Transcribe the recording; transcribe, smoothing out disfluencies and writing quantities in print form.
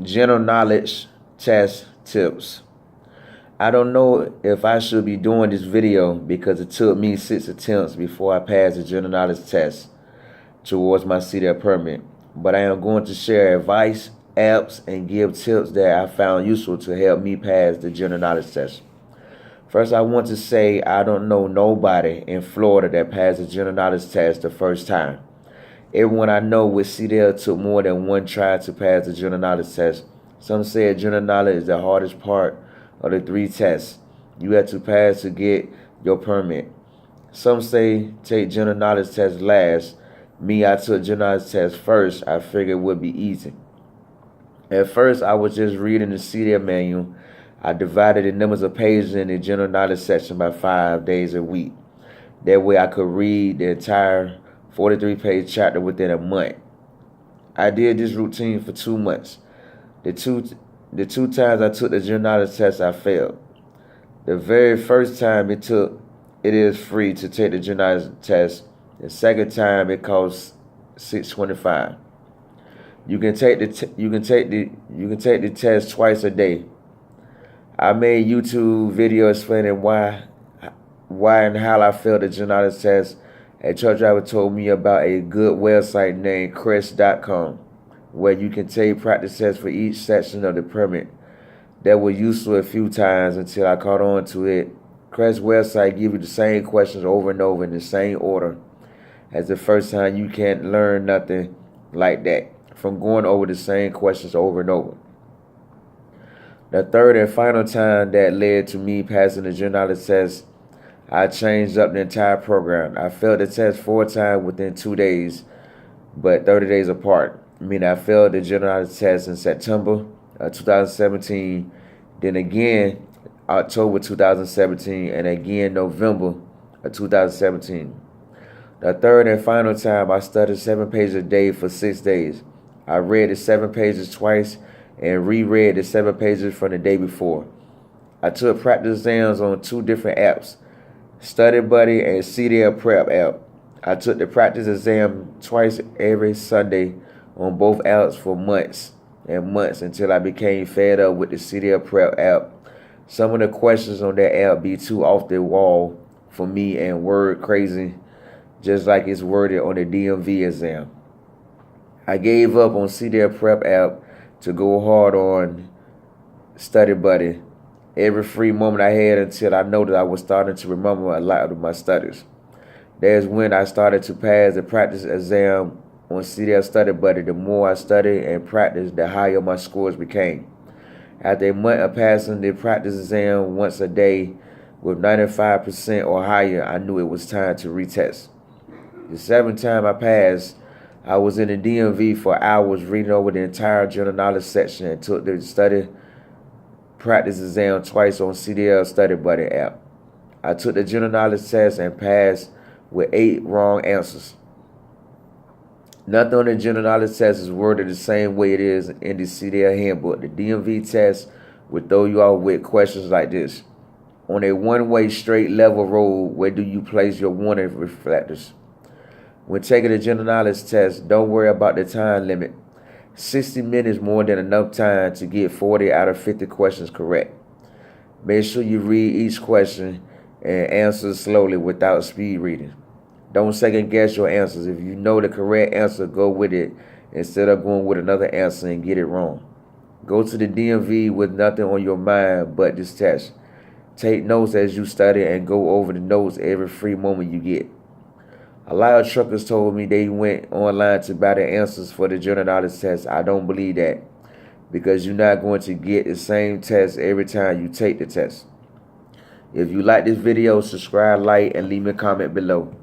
General knowledge test tips. I don't know if I should be doing this video because it took me 6 attempts before I passed the general knowledge test towards my CDL permit. But I am going to share advice, apps, and give tips that I found useful to help me pass the general knowledge test. First, I want to say I don't know nobody in Florida that passed the general knowledge test the first time. Everyone I know with CDL took more than one try to pass the general knowledge test. Some say general knowledge is the hardest part of the 3 tests you have to pass to get your permit. Some say take general knowledge test last. Me, I took general knowledge test first. I figured it would be easy. At first, I was just reading the CDL manual. I divided the numbers of pages in the general knowledge section by 5 days a week. That way I could read the entire 43-page chapter within a month. I did this routine for 2 months. The two times I took the general knowledge test, I failed. The very first time it is free to take the general knowledge test. The second time it costs $6.25. You can take the test twice a day. I made YouTube video explaining why and how I failed the general knowledge test. A truck driver told me about a good website named Crest.com, where you can take practice tests for each section of the permit. That was useful a few times until I caught on to it. Crest website gives you the same questions over and over in the same order as the first time. You can't learn nothing like that from going over the same questions over and over. The third and final time that led to me passing the general knowledge test, I changed up the entire program. I failed the test 4 times within 2 days, but 30 days apart. Meaning I failed the general knowledge test in September of 2017, then again October 2017, and again November of 2017. The third and final time, I studied 7 pages a day for 6 days. I read the 7 pages twice and reread the 7 pages from the day before. I took practice exams on 2 different apps, Study Buddy and CDL Prep app. I took the practice exam twice every Sunday on both apps for months and months until I became fed up with the CDL Prep app. Some of the questions on that app be too off the wall for me and word crazy, just like it's worded on the DMV exam. I gave up on CDL Prep app to go hard on Study Buddy every free moment I had until I noticed I was starting to remember a lot of my studies. That's when I started to pass the practice exam on CDL Study Buddy. The more I studied and practiced, the higher my scores became. After a month of passing the practice exam once a day with 95% or higher, I knew it was time to retest. The 7th time I passed, I was in the DMV for hours reading over the entire general knowledge section and took the study practice exam twice on CDL Study Buddy app. I took the general knowledge test and passed with 8 wrong answers. Nothing on the general knowledge test is worded the same way it is in the CDL handbook. The DMV test would throw you off with questions like this. On a one-way straight level road, where do you place your warning reflectors? When taking the general knowledge test, don't worry about the time limit. 60 minutes more than enough time to get 40 out of 50 questions correct. Make sure you read each question and answer slowly without speed reading. Don't second guess your answers. If you know the correct answer, go with it instead of going with another answer and get it wrong. Go to the DMV with nothing on your mind but this test. Take notes as you study and go over the notes every free moment you get. A lot of truckers told me they went online to buy the answers for the general knowledge test. I don't believe that, because you're not going to get the same test every time you take the test. If you like this video, subscribe, like, and leave me a comment below.